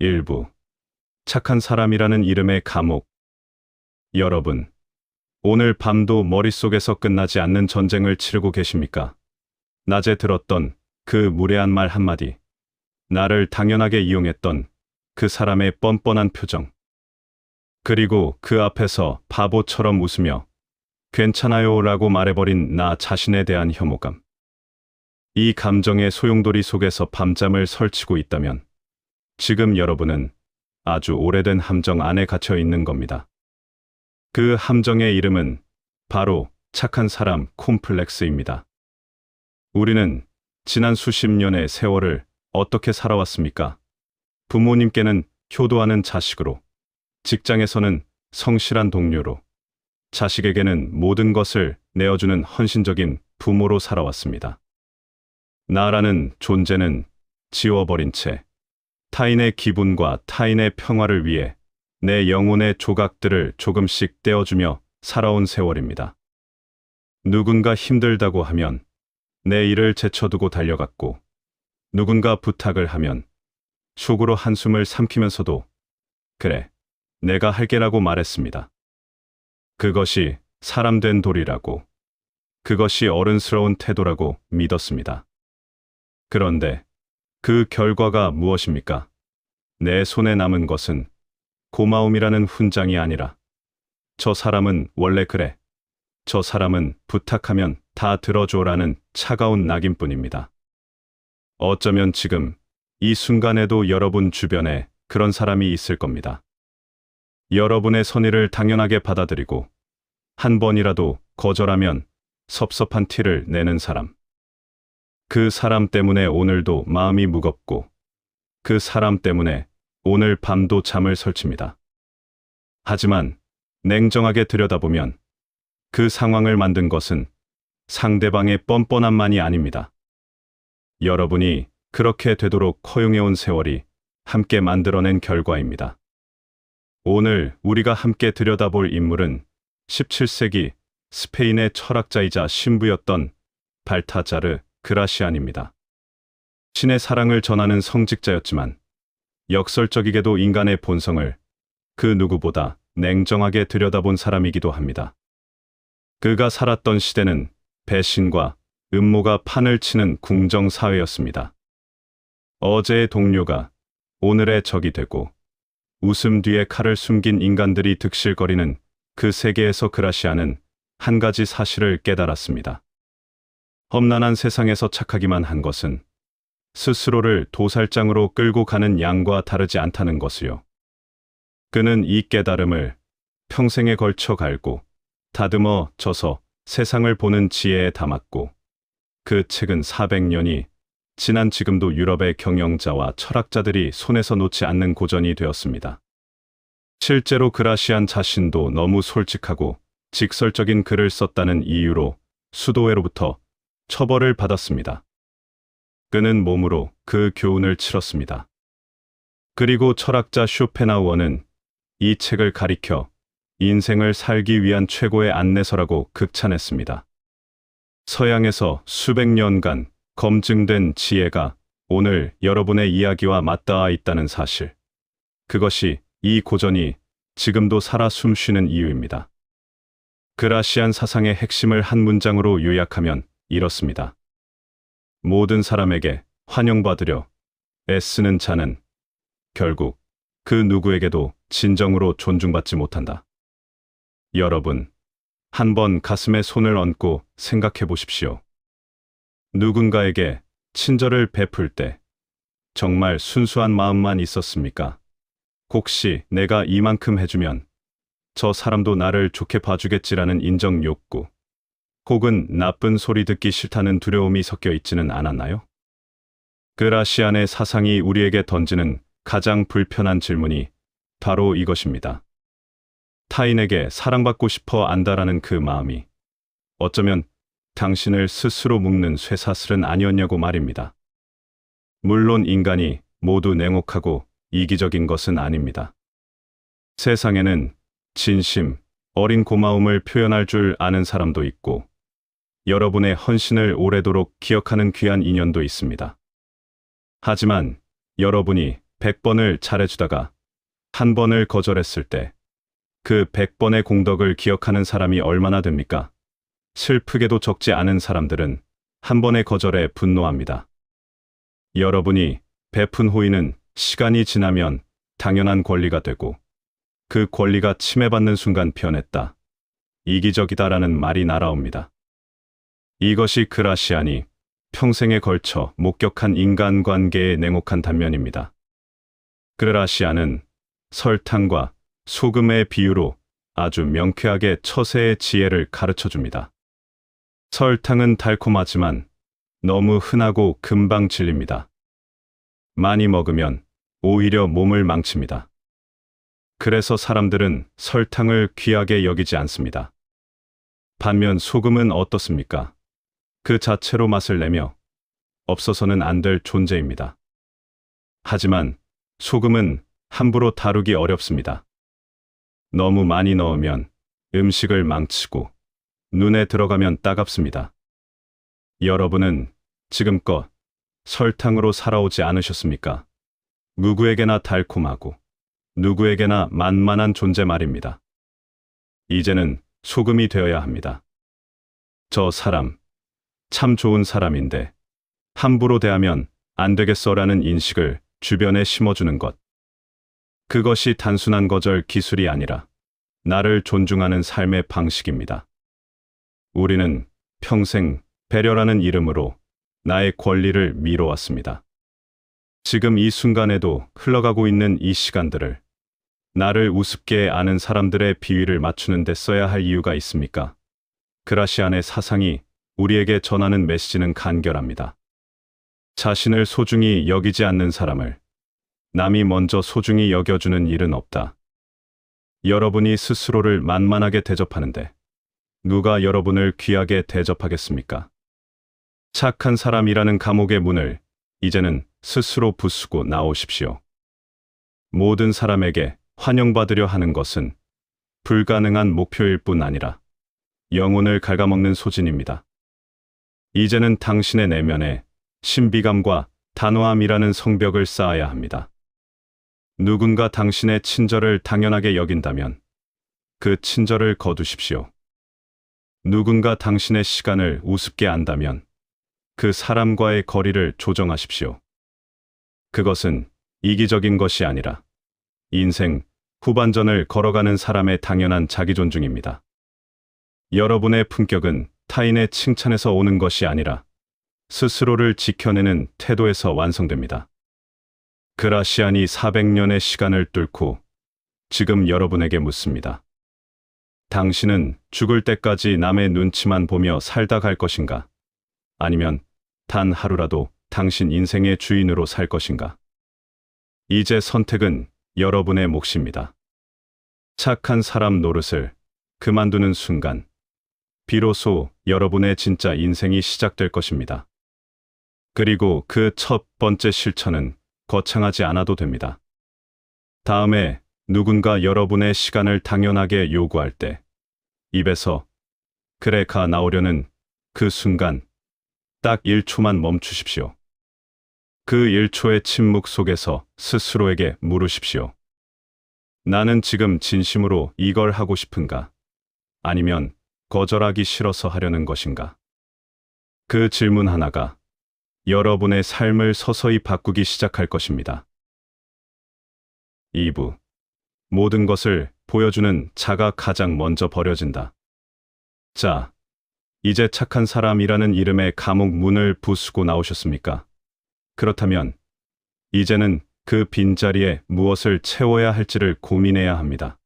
일부 착한 사람이라는 이름의 감옥. 여러분, 오늘 밤도 머릿속에서 끝나지 않는 전쟁을 치르고 계십니까? 낮에 들었던 그 무례한 말 한마디, 나를 당연하게 이용했던 그 사람의 뻔뻔한 표정, 그리고 그 앞에서 바보처럼 웃으며 괜찮아요 라고 말해버린 나 자신에 대한 혐오감. 이 감정의 소용돌이 속에서 밤잠을 설치고 있다면 지금 여러분은 아주 오래된 함정 안에 갇혀 있는 겁니다. 그 함정의 이름은 바로 착한 사람 콤플렉스입니다. 우리는 지난 수십 년의 세월을 어떻게 살아왔습니까? 부모님께는 효도하는 자식으로, 직장에서는 성실한 동료로, 자식에게는 모든 것을 내어주는 헌신적인 부모로 살아왔습니다. 나라는 존재는 지워버린 채 타인의 기분과 타인의 평화를 위해 내 영혼의 조각들을 조금씩 떼어주며 살아온 세월입니다. 누군가 힘들다고 하면 내 일을 제쳐두고 달려갔고, 누군가 부탁을 하면 속으로 한숨을 삼키면서도 그래, 내가 할게라고 말했습니다. 그것이 사람된 도리라고, 그것이 어른스러운 태도라고 믿었습니다. 그런데 그 결과가 무엇입니까? 내 손에 남은 것은 고마움이라는 훈장이 아니라, 저 사람은 원래 그래, 저 사람은 부탁하면 다 들어줘라는 차가운 낙인뿐입니다. 어쩌면 지금 이 순간에도 여러분 주변에 그런 사람이 있을 겁니다. 여러분의 선의를 당연하게 받아들이고 한 번이라도 거절하면 섭섭한 티를 내는 사람. 그 사람 때문에 오늘도 마음이 무겁고, 그 사람 때문에 오늘 밤도 잠을 설칩니다. 하지만 냉정하게 들여다보면 그 상황을 만든 것은 상대방의 뻔뻔함만이 아닙니다. 여러분이 그렇게 되도록 허용해온 세월이 함께 만들어낸 결과입니다. 오늘 우리가 함께 들여다볼 인물은 17세기 스페인의 철학자이자 신부였던 발타자르 그라시안입니다. 신의 사랑을 전하는 성직자였지만 역설적이게도 인간의 본성을 그 누구보다 냉정하게 들여다본 사람이기도 합니다. 그가 살았던 시대는 배신과 음모가 판을 치는 궁정사회였습니다. 어제의 동료가 오늘의 적이 되고, 웃음 뒤에 칼을 숨긴 인간들이 득실거리는 그 세계에서 그라시안은 한 가지 사실을 깨달았습니다. 험난한 세상에서 착하기만 한 것은 스스로를 도살장으로 끌고 가는 양과 다르지 않다는 것이요. 그는 이 깨달음을 평생에 걸쳐 갈고 다듬어 져서 세상을 보는 지혜에 담았고, 그 책은 400년이 지난 지금도 유럽의 경영자와 철학자들이 손에서 놓지 않는 고전이 되었습니다. 실제로 그라시안 자신도 너무 솔직하고 직설적인 글을 썼다는 이유로 수도회로부터 처벌을 받았습니다. 그는 몸으로 그 교훈을 치렀습니다. 그리고 철학자 쇼펜하우어는 이 책을 가리켜 인생을 살기 위한 최고의 안내서라고 극찬했습니다. 서양에서 수백 년간 검증된 지혜가 오늘 여러분의 이야기와 맞닿아 있다는 사실. 그것이 이 고전이 지금도 살아 숨쉬는 이유입니다. 그라시안 사상의 핵심을 한 문장으로 요약하면 이렇습니다. 모든 사람에게 환영받으려 애쓰는 자는 결국 그 누구에게도 진정으로 존중받지 못한다. 여러분, 한번 가슴에 손을 얹고 생각해 보십시오. 누군가에게 친절을 베풀 때 정말 순수한 마음만 있었습니까? 혹시 내가 이만큼 해주면 저 사람도 나를 좋게 봐주겠지라는 인정 욕구, 혹은 나쁜 소리 듣기 싫다는 두려움이 섞여 있지는 않았나요? 그라시안의 사상이 우리에게 던지는 가장 불편한 질문이 바로 이것입니다. 타인에게 사랑받고 싶어 안다라는 그 마음이 어쩌면 당신을 스스로 묶는 쇠사슬은 아니었냐고 말입니다. 물론 인간이 모두 냉혹하고 이기적인 것은 아닙니다. 세상에는 진심, 어린 고마움을 표현할 줄 아는 사람도 있고, 여러분의 헌신을 오래도록 기억하는 귀한 인연도 있습니다. 하지만 여러분이 100번을 잘해주다가 한 번을 거절했을 때 그 100번의 공덕을 기억하는 사람이 얼마나 됩니까? 슬프게도 적지 않은 사람들은 한 번의 거절에 분노합니다. 여러분이 베푼 호의는 시간이 지나면 당연한 권리가 되고 그 권리가 침해받는 순간 변했다. 이기적이다라는 말이 날아옵니다. 이것이 그라시안이 평생에 걸쳐 목격한 인간관계의 냉혹한 단면입니다. 그라시안은 설탕과 소금의 비유로 아주 명쾌하게 처세의 지혜를 가르쳐줍니다. 설탕은 달콤하지만 너무 흔하고 금방 질립니다. 많이 먹으면 오히려 몸을 망칩니다. 그래서 사람들은 설탕을 귀하게 여기지 않습니다. 반면 소금은 어떻습니까? 그 자체로 맛을 내며 없어서는 안 될 존재입니다. 하지만 소금은 함부로 다루기 어렵습니다. 너무 많이 넣으면 음식을 망치고 눈에 들어가면 따갑습니다. 여러분은 지금껏 설탕으로 살아오지 않으셨습니까? 누구에게나 달콤하고 누구에게나 만만한 존재 말입니다. 이제는 소금이 되어야 합니다. 저 사람, 참 좋은 사람인데 함부로 대하면 안 되겠어라는 인식을 주변에 심어주는 것. 그것이 단순한 거절 기술이 아니라 나를 존중하는 삶의 방식입니다. 우리는 평생 배려라는 이름으로 나의 권리를 미뤄왔습니다. 지금 이 순간에도 흘러가고 있는 이 시간들을 나를 우습게 아는 사람들의 비위를 맞추는 데 써야 할 이유가 있습니까? 그라시안의 사상이 우리에게 전하는 메시지는 간결합니다. 자신을 소중히 여기지 않는 사람을 남이 먼저 소중히 여겨주는 일은 없다. 여러분이 스스로를 만만하게 대접하는데 누가 여러분을 귀하게 대접하겠습니까? 착한 사람이라는 감옥의 문을 이제는 스스로 부수고 나오십시오. 모든 사람에게 환영받으려 하는 것은 불가능한 목표일 뿐 아니라 영혼을 갉아먹는 소진입니다. 이제는 당신의 내면에 신비감과 단호함이라는 성벽을 쌓아야 합니다. 누군가 당신의 친절을 당연하게 여긴다면 그 친절을 거두십시오. 누군가 당신의 시간을 우습게 안다면 그 사람과의 거리를 조정하십시오. 그것은 이기적인 것이 아니라 인생 후반전을 걸어가는 사람의 당연한 자기존중입니다. 여러분의 품격은 타인의 칭찬에서 오는 것이 아니라 스스로를 지켜내는 태도에서 완성됩니다. 그라시안이 400년의 시간을 뚫고 지금 여러분에게 묻습니다. 당신은 죽을 때까지 남의 눈치만 보며 살다 갈 것인가? 아니면 단 하루라도 당신 인생의 주인으로 살 것인가? 이제 선택은 여러분의 몫입니다. 착한 사람 노릇을 그만두는 순간 비로소 여러분의 진짜 인생이 시작될 것입니다. 그리고 그 첫 번째 실천은 거창하지 않아도 됩니다. 다음에 누군가 여러분의 시간을 당연하게 요구할 때 입에서 그래 가 나오려는 그 순간 딱 1초만 멈추십시오. 그 1초의 침묵 속에서 스스로에게 물으십시오. 나는 지금 진심으로 이걸 하고 싶은가? 아니면 거절하기 싫어서 하려는 것인가? 그 질문 하나가 여러분의 삶을 서서히 바꾸기 시작할 것입니다. 2부. 모든 것을 보여주는 자가 가장 먼저 버려진다. 자, 이제 착한 사람이라는 이름의 감옥 문을 부수고 나오셨습니까? 그렇다면 이제는 그 빈자리에 무엇을 채워야 할지를 고민해야 합니다.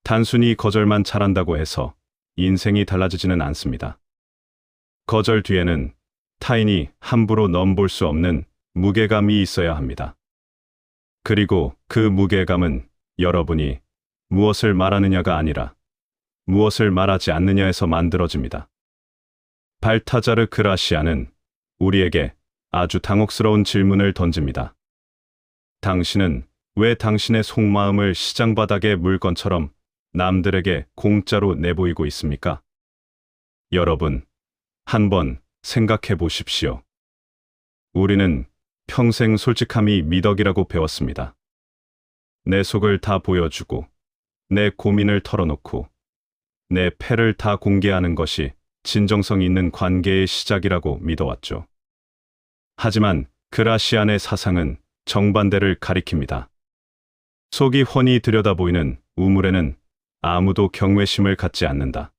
단순히 거절만 잘한다고 해서 인생이 달라지지는 않습니다. 거절 뒤에는 타인이 함부로 넘볼 수 없는 무게감이 있어야 합니다. 그리고 그 무게감은 여러분이 무엇을 말하느냐가 아니라 무엇을 말하지 않느냐에서 만들어집니다. 발타자르 그라시아는 우리에게 아주 당혹스러운 질문을 던집니다. 당신은 왜 당신의 속마음을 시장바닥의 물건처럼 남들에게 공짜로 내보이고 있습니까? 여러분, 한번 생각해 보십시오. 우리는 평생 솔직함이 미덕이라고 배웠습니다. 내 속을 다 보여주고, 내 고민을 털어놓고, 내 패를 다 공개하는 것이 진정성 있는 관계의 시작이라고 믿어왔죠. 하지만 그라시안의 사상은 정반대를 가리킵니다. 속이 훤히 들여다보이는 우물에는 아무도 경외심을 갖지 않는다.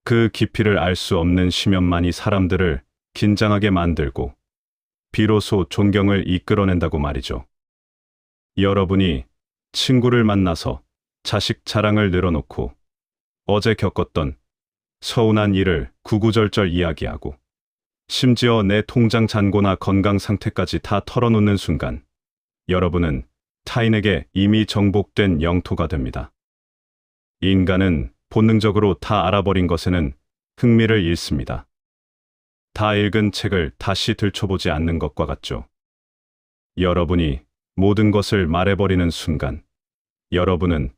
그 깊이를 알 수 없는 심연만이 사람들을 긴장하게 만들고 비로소 존경을 이끌어낸다고 말이죠. 여러분이 친구를 만나서 자식 자랑을 늘어놓고 어제 겪었던 서운한 일을 구구절절 이야기하고 심지어 내 통장 잔고나 건강 상태까지 다 털어놓는 순간 여러분은 타인에게 이미 정복된 영토가 됩니다. 인간은 본능적으로 다 알아버린 것에는 흥미를 잃습니다. 다 읽은 책을 다시 들춰보지 않는 것과 같죠. 여러분이 모든 것을 말해버리는 순간 여러분은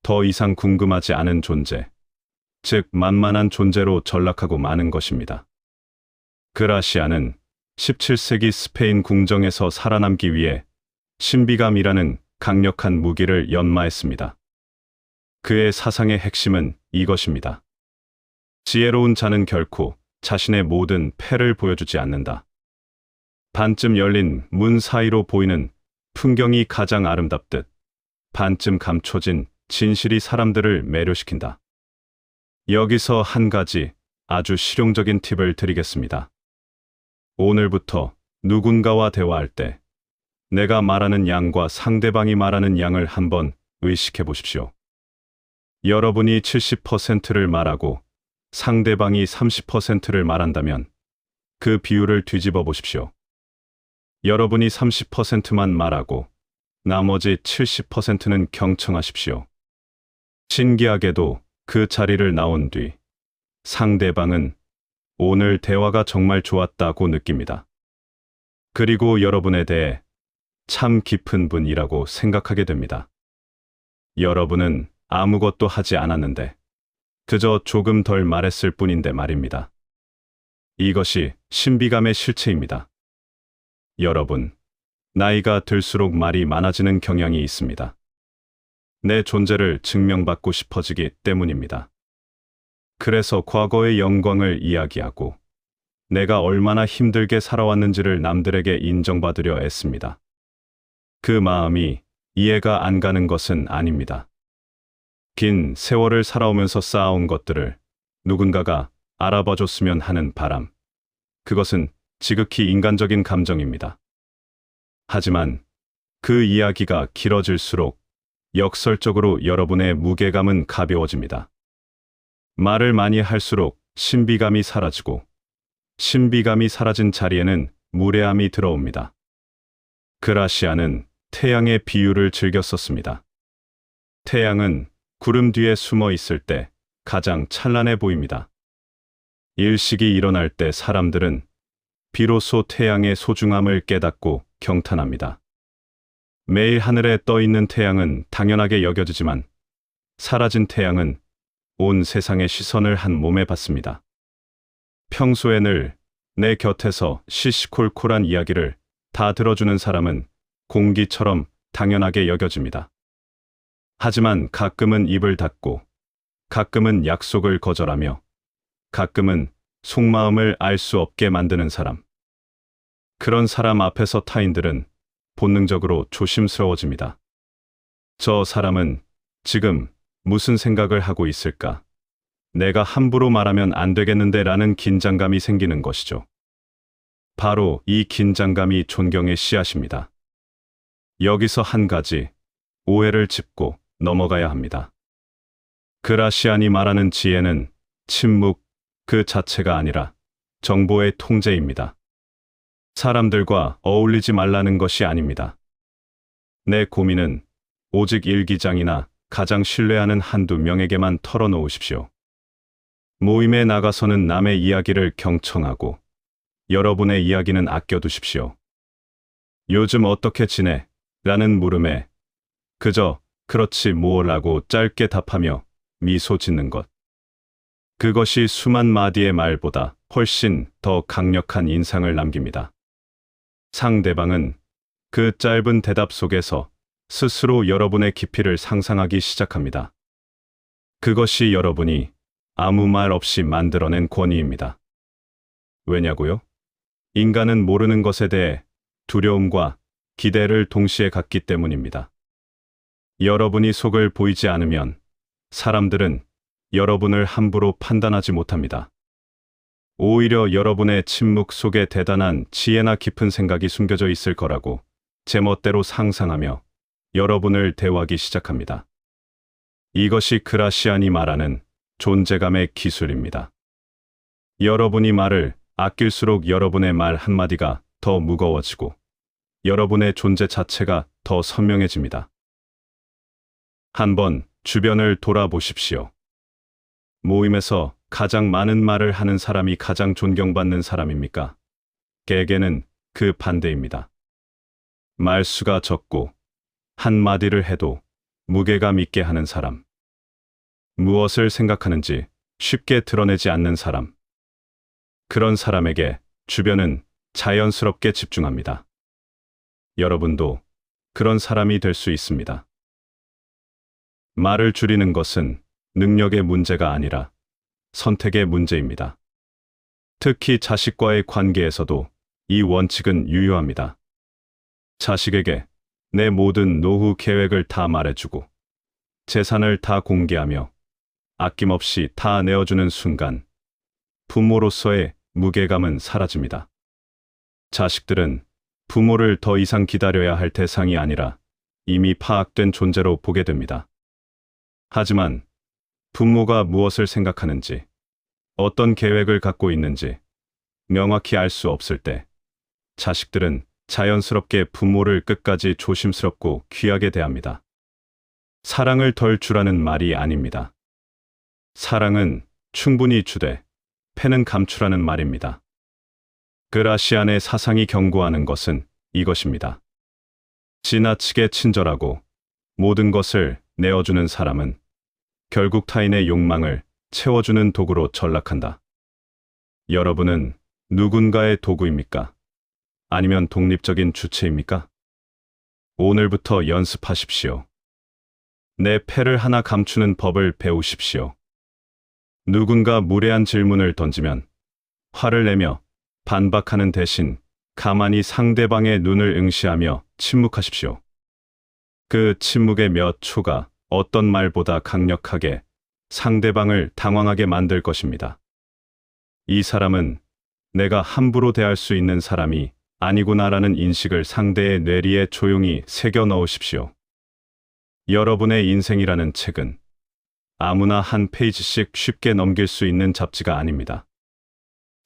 더 이상 궁금하지 않은 존재, 즉 만만한 존재로 전락하고 마는 것입니다. 그라시아는 17세기 스페인 궁정에서 살아남기 위해 신비감이라는 강력한 무기를 연마했습니다. 그의 사상의 핵심은 이것입니다. 지혜로운 자는 결코 자신의 모든 패를 보여주지 않는다. 반쯤 열린 문 사이로 보이는 풍경이 가장 아름답듯 반쯤 감춰진 진실이 사람들을 매료시킨다. 여기서 한 가지 아주 실용적인 팁을 드리겠습니다. 오늘부터 누군가와 대화할 때 내가 말하는 양과 상대방이 말하는 양을 한번 의식해 보십시오. 여러분이 70%를 말하고 상대방이 30%를 말한다면 그 비율을 뒤집어 보십시오. 여러분이 30%만 말하고 나머지 70%는 경청하십시오. 신기하게도 그 자리를 나온 뒤 상대방은 오늘 대화가 정말 좋았다고 느낍니다. 그리고 여러분에 대해 참 깊은 분이라고 생각하게 됩니다. 여러분은 아무것도 하지 않았는데 그저 조금 덜 말했을 뿐인데 말입니다. 이것이 신비감의 실체입니다. 여러분, 나이가 들수록 말이 많아지는 경향이 있습니다. 내 존재를 증명받고 싶어지기 때문입니다. 그래서 과거의 영광을 이야기하고 내가 얼마나 힘들게 살아왔는지를 남들에게 인정받으려 애씁니다. 그 마음이 이해가 안 가는 것은 아닙니다. 긴 세월을 살아오면서 쌓아온 것들을 누군가가 알아봐줬으면 하는 바람. 그것은 지극히 인간적인 감정입니다. 하지만 그 이야기가 길어질수록 역설적으로 여러분의 무게감은 가벼워집니다. 말을 많이 할수록 신비감이 사라지고 신비감이 사라진 자리에는 무례함이 들어옵니다. 그라시아는 태양의 비유를 즐겨 썼습니다. 태양은 구름 뒤에 숨어 있을 때 가장 찬란해 보입니다. 일식이 일어날 때 사람들은 비로소 태양의 소중함을 깨닫고 경탄합니다. 매일 하늘에 떠 있는 태양은 당연하게 여겨지지만 사라진 태양은 온 세상의 시선을 한 몸에 받습니다. 평소에 늘 내 곁에서 시시콜콜한 이야기를 다 들어주는 사람은 공기처럼 당연하게 여겨집니다. 하지만 가끔은 입을 닫고, 가끔은 약속을 거절하며, 가끔은 속마음을 알 수 없게 만드는 사람. 그런 사람 앞에서 타인들은 본능적으로 조심스러워집니다. 저 사람은 지금 무슨 생각을 하고 있을까? 내가 함부로 말하면 안 되겠는데 라는 긴장감이 생기는 것이죠. 바로 이 긴장감이 존경의 씨앗입니다. 여기서 한 가지 오해를 짚고 넘어가야 합니다. 그라시안이 말하는 지혜는 침묵 그 자체가 아니라 정보의 통제입니다. 사람들과 어울리지 말라는 것이 아닙니다. 내 고민은 오직 일기장이나 가장 신뢰하는 한두 명에게만 털어놓으십시오. 모임에 나가서는 남의 이야기를 경청하고 여러분의 이야기는 아껴두십시오. 요즘 어떻게 지내? 라는 물음에 그저 그렇지 뭐라고 짧게 답하며 미소 짓는 것. 그것이 수만 마디의 말보다 훨씬 더 강력한 인상을 남깁니다. 상대방은 그 짧은 대답 속에서 스스로 여러분의 깊이를 상상하기 시작합니다. 그것이 여러분이 아무 말 없이 만들어낸 권위입니다. 왜냐고요? 인간은 모르는 것에 대해 두려움과 기대를 동시에 갖기 때문입니다. 여러분이 속을 보이지 않으면 사람들은 여러분을 함부로 판단하지 못합니다. 오히려 여러분의 침묵 속에 대단한 지혜나 깊은 생각이 숨겨져 있을 거라고 제멋대로 상상하며 여러분을 대화하기 시작합니다. 이것이 그라시안이 말하는 존재감의 기술입니다. 여러분이 말을 아낄수록 여러분의 말 한마디가 더 무거워지고 여러분의 존재 자체가 더 선명해집니다. 한번 주변을 돌아보십시오. 모임에서 가장 많은 말을 하는 사람이 가장 존경받는 사람입니까? 개개는 그 반대입니다. 말수가 적고 한마디를 해도 무게감 있게 하는 사람. 무엇을 생각하는지 쉽게 드러내지 않는 사람. 그런 사람에게 주변은 자연스럽게 집중합니다. 여러분도 그런 사람이 될 수 있습니다. 말을 줄이는 것은 능력의 문제가 아니라 선택의 문제입니다. 특히 자식과의 관계에서도 이 원칙은 유효합니다. 자식에게 내 모든 노후 계획을 다 말해주고 재산을 다 공개하며 아낌없이 다 내어주는 순간 부모로서의 무게감은 사라집니다. 자식들은 부모를 더 이상 기다려야 할 대상이 아니라 이미 파악된 존재로 보게 됩니다. 하지만 부모가 무엇을 생각하는지, 어떤 계획을 갖고 있는지 명확히 알 수 없을 때 자식들은 자연스럽게 부모를 끝까지 조심스럽고 귀하게 대합니다. 사랑을 덜 주라는 말이 아닙니다. 사랑은 충분히 주되 패는 감추라는 말입니다. 그라시안의 사상이 경고하는 것은 이것입니다. 지나치게 친절하고 모든 것을 내어주는 사람은 결국 타인의 욕망을 채워주는 도구로 전락한다. 여러분은 누군가의 도구입니까? 아니면 독립적인 주체입니까? 오늘부터 연습하십시오. 내 패를 하나 감추는 법을 배우십시오. 누군가 무례한 질문을 던지면 화를 내며 반박하는 대신 가만히 상대방의 눈을 응시하며 침묵하십시오. 그 침묵의 몇 초가 어떤 말보다 강력하게 상대방을 당황하게 만들 것입니다. 이 사람은 내가 함부로 대할 수 있는 사람이 아니구나라는 인식을 상대의 뇌리에 조용히 새겨 넣으십시오. 여러분의 인생이라는 책은 아무나 한 페이지씩 쉽게 넘길 수 있는 잡지가 아닙니다.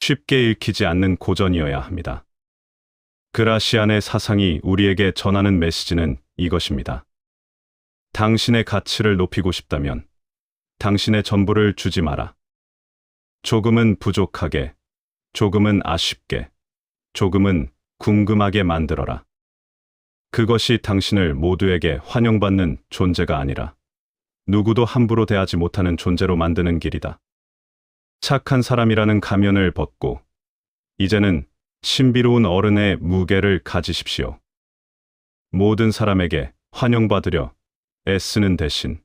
쉽게 읽히지 않는 고전이어야 합니다. 그라시안의 사상이 우리에게 전하는 메시지는 이것입니다. 당신의 가치를 높이고 싶다면 당신의 전부를 주지 마라. 조금은 부족하게, 조금은 아쉽게, 조금은 궁금하게 만들어라. 그것이 당신을 모두에게 환영받는 존재가 아니라 누구도 함부로 대하지 못하는 존재로 만드는 길이다. 착한 사람이라는 가면을 벗고 이제는 신비로운 어른의 무게를 가지십시오. 모든 사람에게 환영받으려 애쓰는 대신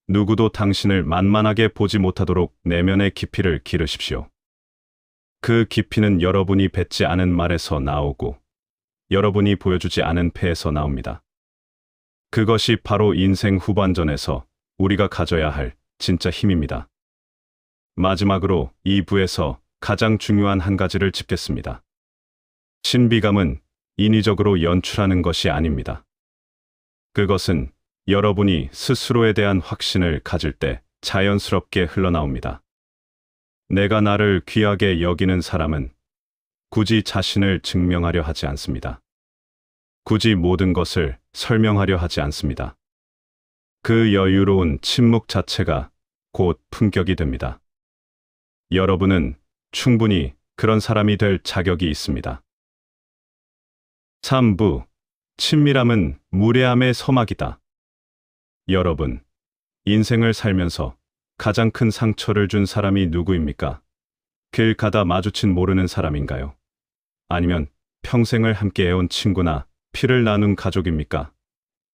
누구도 당신을 만만하게 보지 못하도록 내면의 깊이를 기르십시오. 그 깊이는 여러분이 뱉지 않은 말에서 나오고 여러분이 보여주지 않은 패에서 나옵니다. 그것이 바로 인생 후반전에서 우리가 가져야 할 진짜 힘입니다. 마지막으로 이 부에서 가장 중요한 한 가지를 짚겠습니다. 신비감은 인위적으로 연출하는 것이 아닙니다. 그것은 여러분이 스스로에 대한 확신을 가질 때 자연스럽게 흘러나옵니다. 내가 나를 귀하게 여기는 사람은 굳이 자신을 증명하려 하지 않습니다. 굳이 모든 것을 설명하려 하지 않습니다. 그 여유로운 침묵 자체가 곧 품격이 됩니다. 여러분은 충분히 그런 사람이 될 자격이 있습니다. 3부. 친밀함은 무례함의 서막이다. 여러분, 인생을 살면서 가장 큰 상처를 준 사람이 누구입니까? 길 가다 마주친 모르는 사람인가요? 아니면 평생을 함께 해온 친구나 피를 나눈 가족입니까?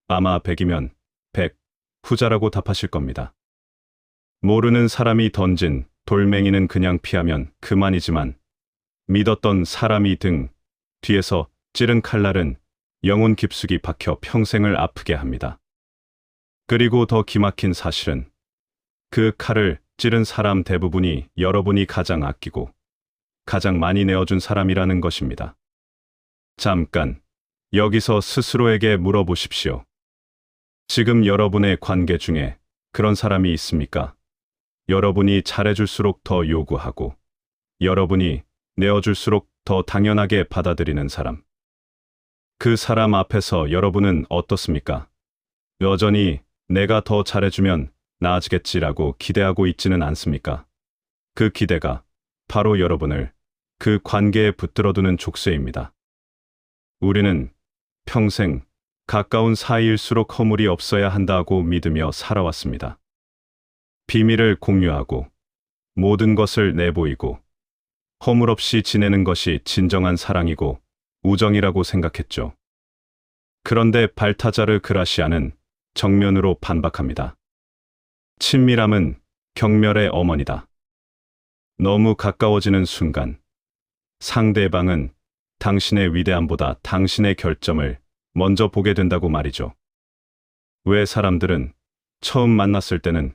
아마 100이면 100, 후자라고 답하실 겁니다. 모르는 사람이 던진 돌멩이는 그냥 피하면 그만이지만 믿었던 사람이 등 뒤에서 찌른 칼날은 영혼 깊숙이 박혀 평생을 아프게 합니다. 그리고 더 기막힌 사실은 그 칼을 찌른 사람 대부분이 여러분이 가장 아끼고 가장 많이 내어준 사람이라는 것입니다. 잠깐 여기서 스스로에게 물어보십시오. 지금 여러분의 관계 중에 그런 사람이 있습니까? 여러분이 잘해줄수록 더 요구하고 여러분이 내어줄수록 더 당연하게 받아들이는 사람. 그 사람 앞에서 여러분은 어떻습니까? 여전히 내가 더 잘해주면 나아지겠지라고 기대하고 있지는 않습니까? 그 기대가 바로 여러분을 그 관계에 붙들어두는 족쇄입니다. 우리는 평생 가까운 사이일수록 허물이 없어야 한다고 믿으며 살아왔습니다. 비밀을 공유하고 모든 것을 내보이고 허물 없이 지내는 것이 진정한 사랑이고 우정이라고 생각했죠. 그런데 발타자르 그라시아는 정면으로 반박합니다. 친밀함은 경멸의 어머니다. 너무 가까워지는 순간 상대방은 당신의 위대함보다 당신의 결점을 먼저 보게 된다고 말이죠. 왜 사람들은 처음 만났을 때는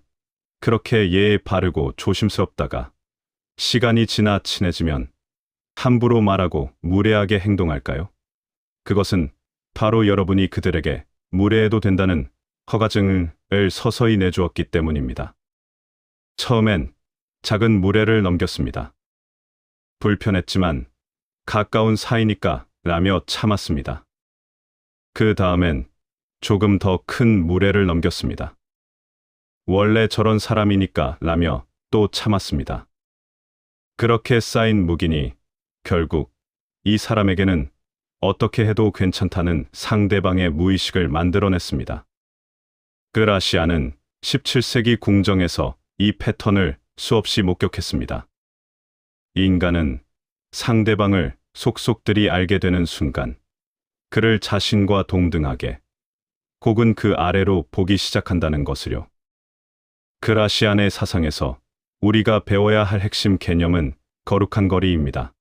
그렇게 예의 바르고 조심스럽다가 시간이 지나 친해지면 함부로 말하고 무례하게 행동할까요? 그것은 바로 여러분이 그들에게 무례해도 된다는 허가증을 서서히 내주었기 때문입니다. 처음엔 작은 무례를 넘겼습니다. 불편했지만 가까운 사이니까 라며 참았습니다. 그 다음엔 조금 더 큰 무례를 넘겼습니다. 원래 저런 사람이니까 라며 또 참았습니다. 그렇게 쌓인 묵인이 결국 이 사람에게는 어떻게 해도 괜찮다는 상대방의 무의식을 만들어냈습니다. 그라시아는 17세기 궁정에서 이 패턴을 수없이 목격했습니다. 인간은 상대방을 속속들이 알게 되는 순간 그를 자신과 동등하게 혹은 그 아래로 보기 시작한다는 것을요. 그라시안의 사상에서 우리가 배워야 할 핵심 개념은 거룩한 거리입니다.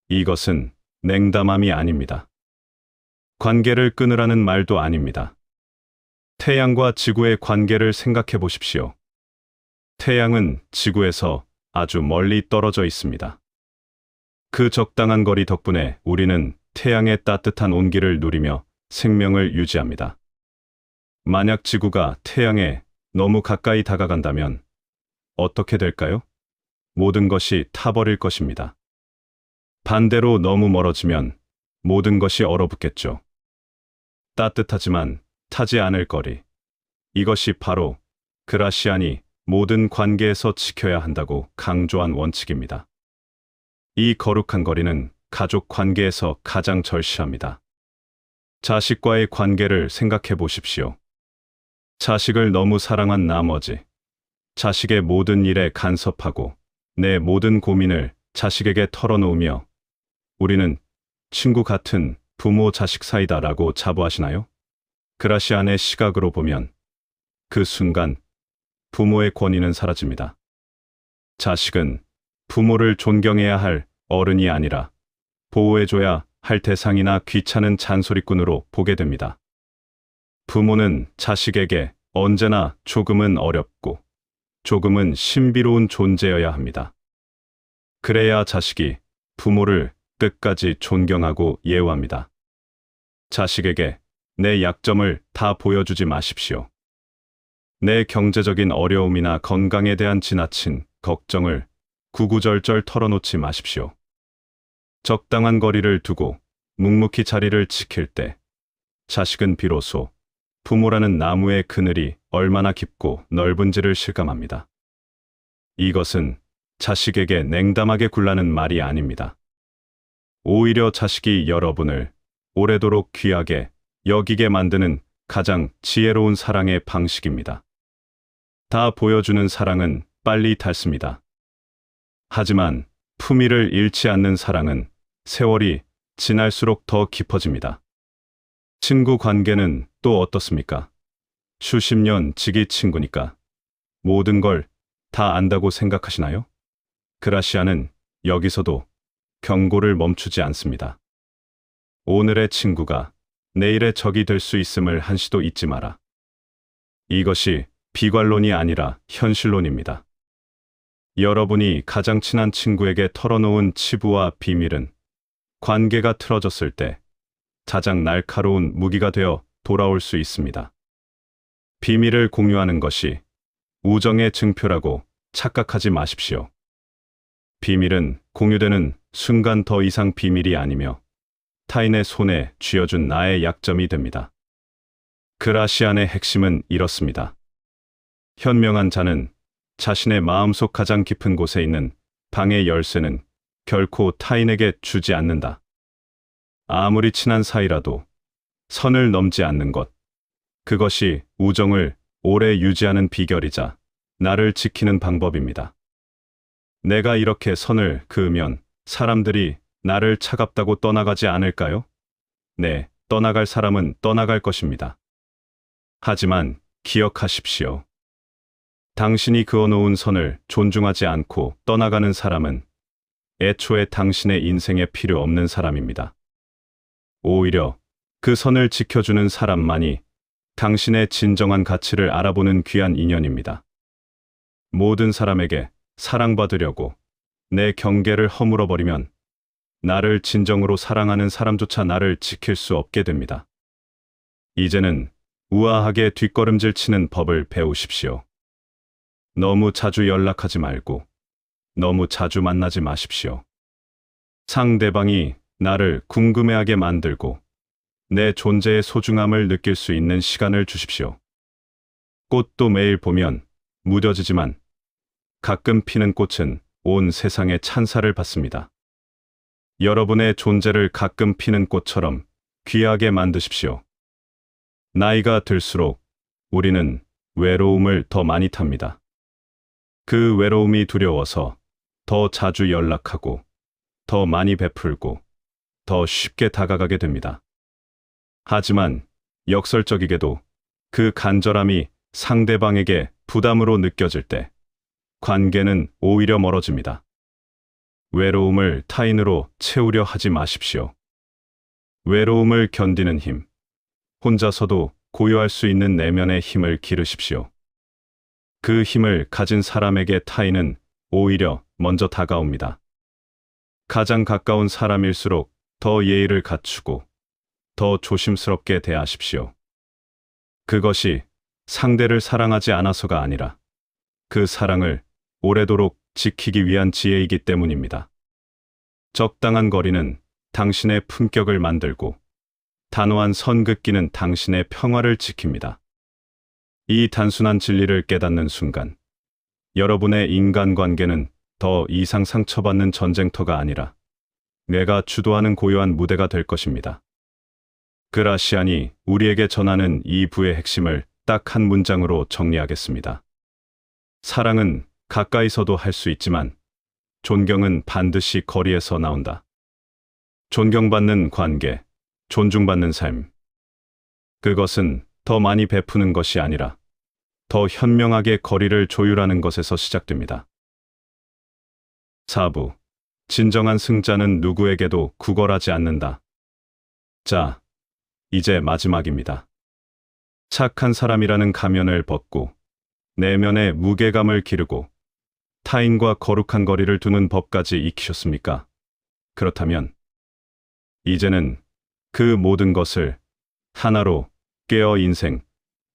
이것은 냉담함이 아닙니다. 관계를 끊으라는 말도 아닙니다. 태양과 지구의 관계를 생각해 보십시오. 태양은 지구에서 아주 멀리 떨어져 있습니다. 그 적당한 거리 덕분에 우리는 태양의 따뜻한 온기를 누리며 생명을 유지합니다. 만약 지구가 태양에 너무 가까이 다가간다면 어떻게 될까요? 모든 것이 타버릴 것입니다. 반대로 너무 멀어지면 모든 것이 얼어붙겠죠. 따뜻하지만 타지 않을 거리. 이것이 바로 그라시안이 모든 관계에서 지켜야 한다고 강조한 원칙입니다. 이 거룩한 거리는 가족 관계에서 가장 절실합니다. 자식과의 관계를 생각해 보십시오. 자식을 너무 사랑한 나머지 자식의 모든 일에 간섭하고 내 모든 고민을 자식에게 털어놓으며 우리는 친구 같은 부모 자식 사이다라고 자부하시나요? 그라시안의 시각으로 보면 그 순간 부모의 권위는 사라집니다. 자식은 부모를 존경해야 할 어른이 아니라 보호해줘야 할 대상이나 귀찮은 잔소리꾼으로 보게 됩니다. 부모는 자식에게 언제나 조금은 어렵고 조금은 신비로운 존재여야 합니다. 그래야 자식이 부모를 끝까지 존경하고 예우합니다. 자식에게 내 약점을 다 보여주지 마십시오. 내 경제적인 어려움이나 건강에 대한 지나친 걱정을 구구절절 털어놓지 마십시오. 적당한 거리를 두고 묵묵히 자리를 지킬 때 자식은 비로소 부모라는 나무의 그늘이 얼마나 깊고 넓은지를 실감합니다. 이것은 자식에게 냉담하게 굴라는 말이 아닙니다. 오히려 자식이 여러분을 오래도록 귀하게 여기게 만드는 가장 지혜로운 사랑의 방식입니다. 다 보여주는 사랑은 빨리 닳습니다. 하지만 품위를 잃지 않는 사랑은 세월이 지날수록 더 깊어집니다. 친구 관계는 또 어떻습니까? 수십 년 지기 친구니까 모든 걸 다 안다고 생각하시나요? 그라시아는 여기서도 경고를 멈추지 않습니다. 오늘의 친구가 내일의 적이 될 수 있음을 한시도 잊지 마라. 이것이 비관론이 아니라 현실론입니다. 여러분이 가장 친한 친구에게 털어놓은 치부와 비밀은 관계가 틀어졌을 때 가장 날카로운 무기가 되어 돌아올 수 있습니다. 비밀을 공유하는 것이 우정의 증표라고 착각하지 마십시오. 비밀은 공유되는 순간 더 이상 비밀이 아니며 타인의 손에 쥐어준 나의 약점이 됩니다. 그라시안의 핵심은 이렇습니다. 현명한 자는 자신의 마음속 가장 깊은 곳에 있는 방의 열쇠는 결코 타인에게 주지 않는다. 아무리 친한 사이라도 선을 넘지 않는 것, 그것이 우정을 오래 유지하는 비결이자 나를 지키는 방법입니다. 내가 이렇게 선을 그으면 사람들이 나를 차갑다고 떠나가지 않을까요? 네, 떠나갈 사람은 떠나갈 것입니다. 하지만 기억하십시오. 당신이 그어놓은 선을 존중하지 않고 떠나가는 사람은 애초에 당신의 인생에 필요 없는 사람입니다. 오히려 그 선을 지켜주는 사람만이 당신의 진정한 가치를 알아보는 귀한 인연입니다. 모든 사람에게 사랑받으려고 내 경계를 허물어버리면 나를 진정으로 사랑하는 사람조차 나를 지킬 수 없게 됩니다. 이제는 우아하게 뒷걸음질 치는 법을 배우십시오. 너무 자주 연락하지 말고 너무 자주 만나지 마십시오. 상대방이 나를 궁금해하게 만들고 내 존재의 소중함을 느낄 수 있는 시간을 주십시오. 꽃도 매일 보면 무뎌지지만 가끔 피는 꽃은 온 세상에 찬사를 받습니다. 여러분의 존재를 가끔 피는 꽃처럼 귀하게 만드십시오. 나이가 들수록 우리는 외로움을 더 많이 탑니다. 그 외로움이 두려워서 더 자주 연락하고 더 많이 베풀고 더 쉽게 다가가게 됩니다. 하지만 역설적이게도 그 간절함이 상대방에게 부담으로 느껴질 때 관계는 오히려 멀어집니다. 외로움을 타인으로 채우려 하지 마십시오. 외로움을 견디는 힘, 혼자서도 고요할 수 있는 내면의 힘을 기르십시오. 그 힘을 가진 사람에게 타인은 오히려 먼저 다가옵니다. 가장 가까운 사람일수록 더 예의를 갖추고 더 조심스럽게 대하십시오. 그것이 상대를 사랑하지 않아서가 아니라 그 사랑을 오래도록 지키기 위한 지혜이기 때문입니다. 적당한 거리는 당신의 품격을 만들고 단호한 선 긋기는 당신의 평화를 지킵니다. 이 단순한 진리를 깨닫는 순간 여러분의 인간관계는 더 이상 상처받는 전쟁터가 아니라 내가 주도하는 고요한 무대가 될 것입니다. 그라시안이 우리에게 전하는 이 부의 핵심을 딱 한 문장으로 정리하겠습니다. 사랑은 가까이서도 할 수 있지만 존경은 반드시 거리에서 나온다. 존경받는 관계, 존중받는 삶. 그것은 더 많이 베푸는 것이 아니라 더 현명하게 거리를 조율하는 것에서 시작됩니다. 4부. 진정한 승자는 누구에게도 구걸하지 않는다. 자, 이제 마지막입니다. 착한 사람이라는 가면을 벗고 내면의 무게감을 기르고 타인과 거룩한 거리를 두는 법까지 익히셨습니까? 그렇다면 이제는 그 모든 것을 하나로 깨어 인생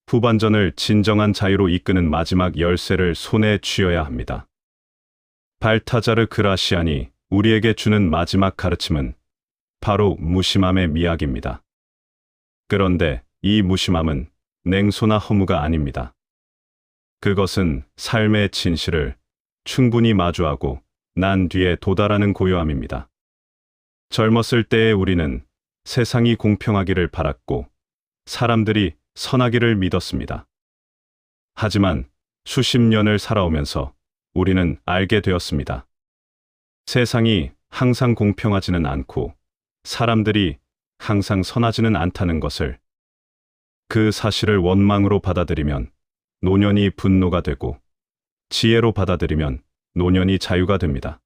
후반전을 진정한 자유로 이끄는 마지막 열쇠를 손에 쥐어야 합니다. 발타자르 그라시안이 우리에게 주는 마지막 가르침은 바로 무심함의 미학입니다. 그런데 이 무심함은 냉소나 허무가 아닙니다. 그것은 삶의 진실을 충분히 마주하고 난 뒤에 도달하는 고요함입니다. 젊었을 때의 우리는 세상이 공평하기를 바랐고 사람들이 선하기를 믿었습니다. 하지만 수십 년을 살아오면서 우리는 알게 되었습니다. 세상이 항상 공평하지는 않고 사람들이 항상 선하지는 않다는 것을, 그 사실을 원망으로 받아들이면 노년이 분노가 되고, 지혜로 받아들이면 노년이 자유가 됩니다.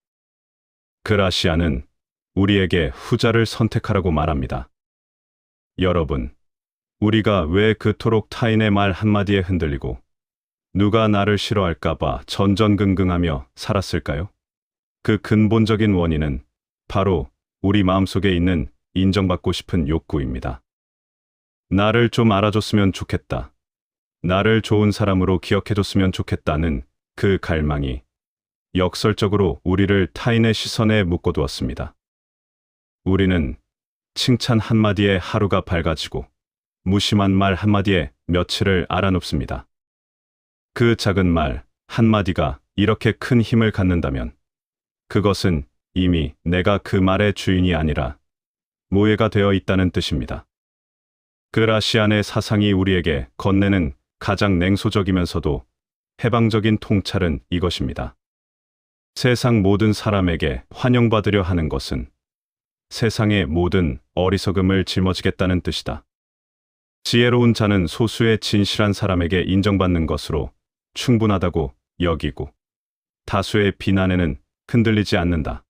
그라시아는 우리에게 후자를 선택하라고 말합니다. 여러분, 우리가 왜 그토록 타인의 말 한마디에 흔들리고 누가 나를 싫어할까봐 전전긍긍하며 살았을까요? 그 근본적인 원인은 바로 우리 마음속에 있는 인정받고 싶은 욕구입니다. 나를 좀 알아줬으면 좋겠다. 나를 좋은 사람으로 기억해줬으면 좋겠다는 그 갈망이 역설적으로 우리를 타인의 시선에 묶어두었습니다. 우리는 칭찬 한마디에 하루가 밝아지고 무심한 말 한마디에 며칠을 알아눕습니다. 그 작은 말 한마디가 이렇게 큰 힘을 갖는다면 그것은 이미 내가 그 말의 주인이 아니라 노예가 되어 있다는 뜻입니다. 그라시안의 사상이 우리에게 건네는 가장 냉소적이면서도 해방적인 통찰은 이것입니다. 세상 모든 사람에게 환영받으려 하는 것은 세상의 모든 어리석음을 짊어지겠다는 뜻이다. 지혜로운 자는 소수의 진실한 사람에게 인정받는 것으로 충분하다고 여기고 다수의 비난에는 흔들리지 않는다.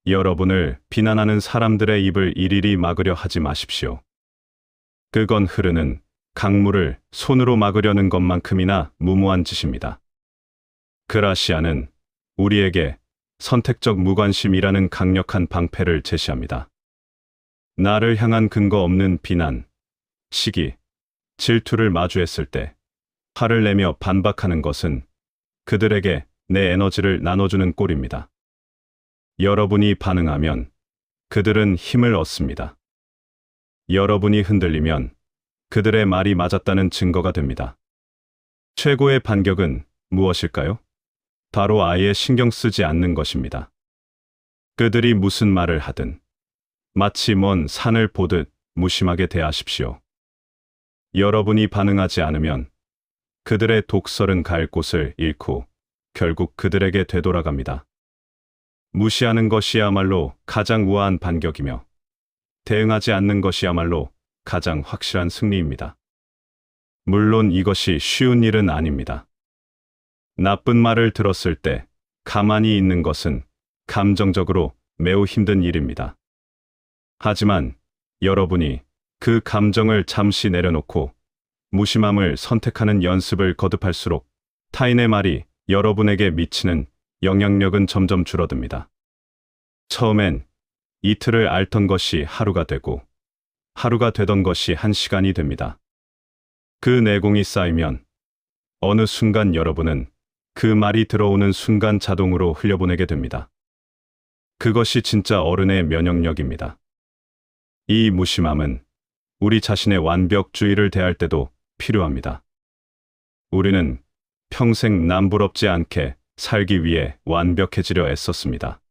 여러분을 비난하는 사람들의 입을 일일이 막으려 하지 마십시오. 그건 흐르는 강물을 손으로 막으려는 것만큼이나 무모한 짓입니다. 그라시아는 우리에게 선택적 무관심이라는 강력한 방패를 제시합니다. 나를 향한 근거 없는 비난, 시기, 질투를 마주했을 때 화를 내며 반박하는 것은 그들에게 내 에너지를 나눠주는 꼴입니다. 여러분이 반응하면 그들은 힘을 얻습니다. 여러분이 흔들리면 그들의 말이 맞았다는 증거가 됩니다. 최고의 반격은 무엇일까요? 바로 아예 신경 쓰지 않는 것입니다. 그들이 무슨 말을 하든 마치 먼 산을 보듯 무심하게 대하십시오. 여러분이 반응하지 않으면 그들의 독설은 갈 곳을 잃고 결국 그들에게 되돌아갑니다. 무시하는 것이야말로 가장 우아한 반격이며 대응하지 않는 것이야말로 가장 확실한 승리입니다. 물론 이것이 쉬운 일은 아닙니다. 나쁜 말을 들었을 때 가만히 있는 것은 감정적으로 매우 힘든 일입니다. 하지만 여러분이 그 감정을 잠시 내려놓고 무심함을 선택하는 연습을 거듭할수록 타인의 말이 여러분에게 미치는 영향력은 점점 줄어듭니다. 처음엔 이틀을 앓던 것이 하루가 되고 하루가 되던 것이 1시간이 됩니다. 그 내공이 쌓이면 어느 순간 여러분은 그 말이 들어오는 순간 자동으로 흘려보내게 됩니다. 그것이 진짜 어른의 면역력입니다. 이 무심함은 우리 자신의 완벽주의를 대할 때도 필요합니다. 우리는 평생 남부럽지 않게 살기 위해 완벽해지려 애썼습니다.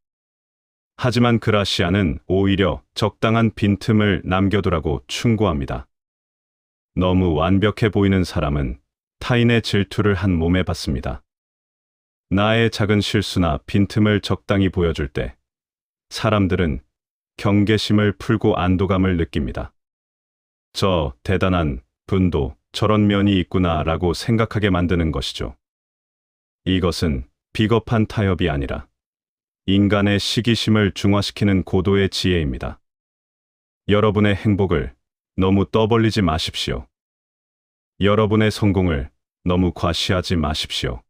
하지만 그라시아는 오히려 적당한 빈틈을 남겨두라고 충고합니다. 너무 완벽해 보이는 사람은 타인의 질투를 한 몸에 받습니다. 나의 작은 실수나 빈틈을 적당히 보여줄 때 사람들은 경계심을 풀고 안도감을 느낍니다. 저 대단한 분도 저런 면이 있구나라고 생각하게 만드는 것이죠. 이것은 비겁한 타협이 아니라 인간의 시기심을 중화시키는 고도의 지혜입니다. 여러분의 행복을 너무 떠벌리지 마십시오. 여러분의 성공을 너무 과시하지 마십시오.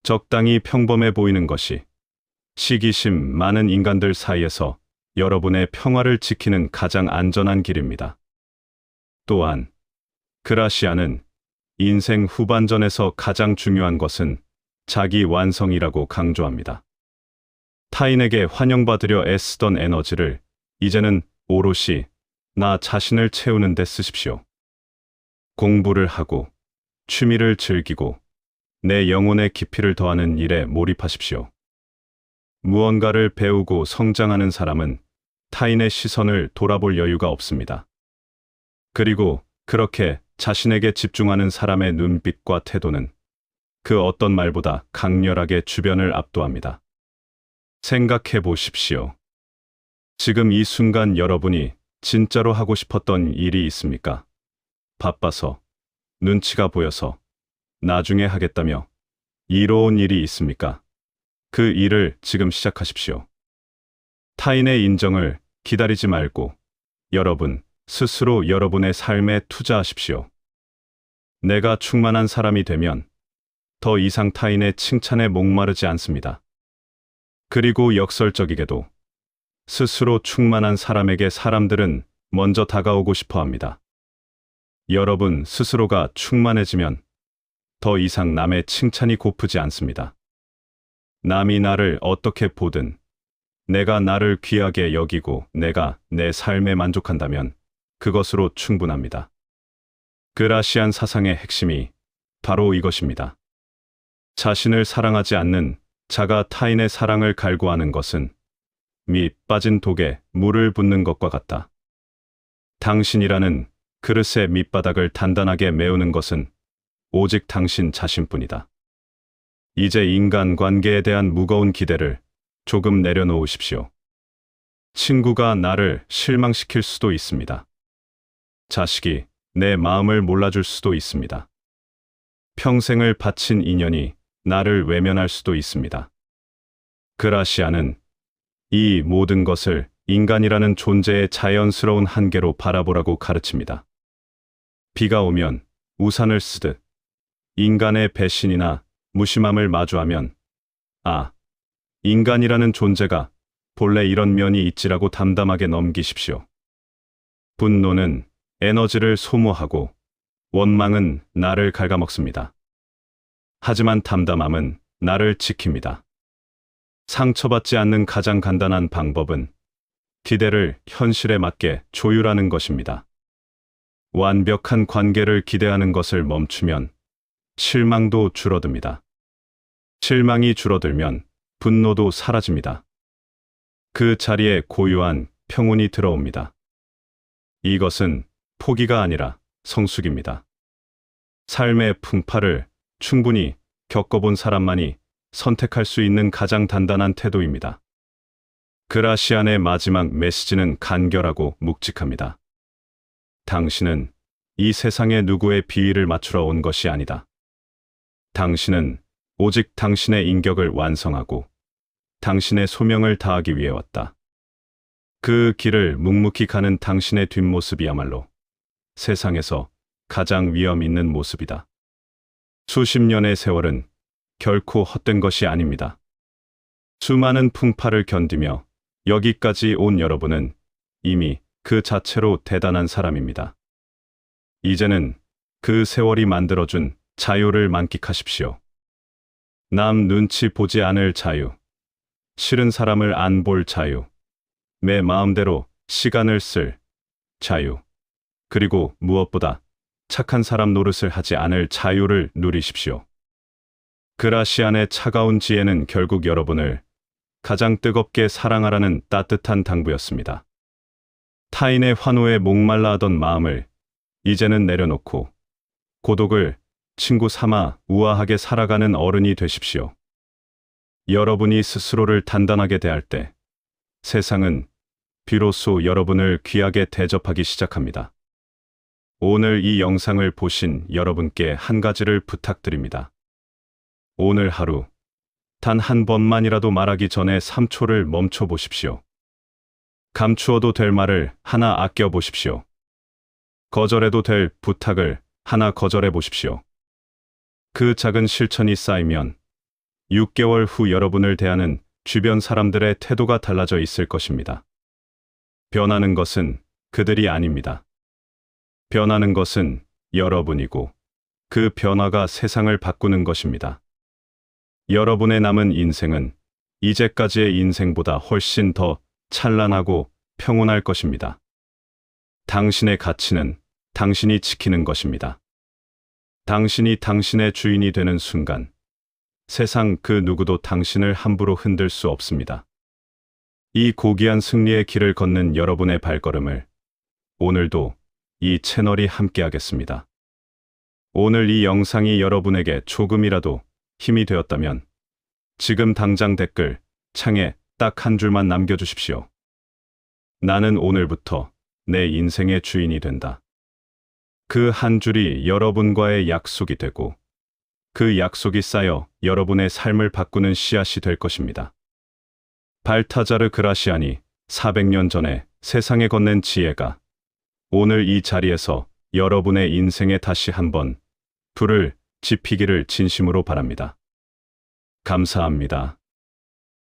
적당히 평범해 보이는 것이 시기심 많은 인간들 사이에서 여러분의 평화를 지키는 가장 안전한 길입니다. 또한 그라시아는 인생 후반전에서 가장 중요한 것은 자기 완성이라고 강조합니다. 타인에게 환영받으려 애쓰던 에너지를 이제는 오롯이 나 자신을 채우는 데 쓰십시오. 공부를 하고 취미를 즐기고 내 영혼의 깊이를 더하는 일에 몰입하십시오. 무언가를 배우고 성장하는 사람은 타인의 시선을 돌아볼 여유가 없습니다. 그리고 그렇게 자신에게 집중하는 사람의 눈빛과 태도는 그 어떤 말보다 강렬하게 주변을 압도합니다. 생각해 보십시오. 지금 이 순간 여러분이 진짜로 하고 싶었던 일이 있습니까? 바빠서, 눈치가 보여서, 나중에 하겠다며 이로운 일이 있습니까? 그 일을 지금 시작하십시오. 타인의 인정을 기다리지 말고 여러분 스스로 여러분의 삶에 투자하십시오. 내가 충만한 사람이 되면 더 이상 타인의 칭찬에 목마르지 않습니다. 그리고 역설적이게도 스스로 충만한 사람에게 사람들은 먼저 다가오고 싶어 합니다. 여러분 스스로가 충만해지면 더 이상 남의 칭찬이 고프지 않습니다. 남이 나를 어떻게 보든 내가 나를 귀하게 여기고 내가 내 삶에 만족한다면 그것으로 충분합니다. 그라시안 사상의 핵심이 바로 이것입니다. 자신을 사랑하지 않는 자가 타인의 사랑을 갈구하는 것은 밑 빠진 독에 물을 붓는 것과 같다. 당신이라는 그릇의 밑바닥을 단단하게 메우는 것은 오직 당신 자신뿐이다. 이제 인간관계에 대한 무거운 기대를 조금 내려놓으십시오. 친구가 나를 실망시킬 수도 있습니다. 자식이 내 마음을 몰라줄 수도 있습니다. 평생을 바친 인연이 나를 외면할 수도 있습니다. 그라시아는 이 모든 것을 인간이라는 존재의 자연스러운 한계로 바라보라고 가르칩니다. 비가 오면 우산을 쓰듯 인간의 배신이나 무심함을 마주하면 인간이라는 존재가 본래 이런 면이 있지라고 담담하게 넘기십시오. 분노는 에너지를 소모하고 원망은 나를 갉아먹습니다. 하지만 담담함은 나를 지킵니다. 상처받지 않는 가장 간단한 방법은 기대를 현실에 맞게 조율하는 것입니다. 완벽한 관계를 기대하는 것을 멈추면 실망도 줄어듭니다. 실망이 줄어들면 분노도 사라집니다. 그 자리에 고요한 평온이 들어옵니다. 이것은 포기가 아니라 성숙입니다. 삶의 풍파를 충분히 겪어본 사람만이 선택할 수 있는 가장 단단한 태도입니다. 그라시안의 마지막 메시지는 간결하고 묵직합니다. 당신은 이 세상에 누구의 비위를 맞추러 온 것이 아니다. 당신은 오직 당신의 인격을 완성하고 당신의 소명을 다하기 위해 왔다. 그 길을 묵묵히 가는 당신의 뒷모습이야말로 세상에서 가장 위험 있는 모습이다. 수십 년의 세월은 결코 헛된 것이 아닙니다. 수많은 풍파를 견디며 여기까지 온 여러분은 이미 그 자체로 대단한 사람입니다. 이제는 그 세월이 만들어준 자유를 만끽하십시오. 남 눈치 보지 않을 자유, 싫은 사람을 안 볼 자유, 내 마음대로 시간을 쓸 자유, 그리고 무엇보다 착한 사람 노릇을 하지 않을 자유를 누리십시오. 그라시안의 차가운 지혜는 결국 여러분을 가장 뜨겁게 사랑하라는 따뜻한 당부였습니다. 타인의 환호에 목말라 하던 마음을 이제는 내려놓고 고독을 친구 삼아 우아하게 살아가는 어른이 되십시오. 여러분이 스스로를 단단하게 대할 때 세상은 비로소 여러분을 귀하게 대접하기 시작합니다. 오늘 이 영상을 보신 여러분께 한 가지를 부탁드립니다. 오늘 하루 단 한 번만이라도 말하기 전에 3초를 멈춰 보십시오. 감추어도 될 말을 하나 아껴 보십시오. 거절해도 될 부탁을 하나 거절해 보십시오. 그 작은 실천이 쌓이면 6개월 후 여러분을 대하는 주변 사람들의 태도가 달라져 있을 것입니다. 변하는 것은 그들이 아닙니다. 변하는 것은 여러분이고 그 변화가 세상을 바꾸는 것입니다. 여러분의 남은 인생은 이제까지의 인생보다 훨씬 더 찬란하고 평온할 것입니다. 당신의 가치는 당신이 지키는 것입니다. 당신이 당신의 주인이 되는 순간 세상 그 누구도 당신을 함부로 흔들 수 없습니다. 이 고귀한 승리의 길을 걷는 여러분의 발걸음을 오늘도 이 채널이 함께하겠습니다. 오늘 이 영상이 여러분에게 조금이라도 힘이 되었다면 지금 당장 댓글 창에 딱 한 줄만 남겨주십시오. 나는 오늘부터 내 인생의 주인이 된다. 그 한 줄이 여러분과의 약속이 되고 그 약속이 쌓여 여러분의 삶을 바꾸는 씨앗이 될 것입니다. 발타자르 그라시안이 400년 전에 세상에 건넨 지혜가 오늘 이 자리에서 여러분의 인생에 다시 한번 불을 지피기를 진심으로 바랍니다. 감사합니다.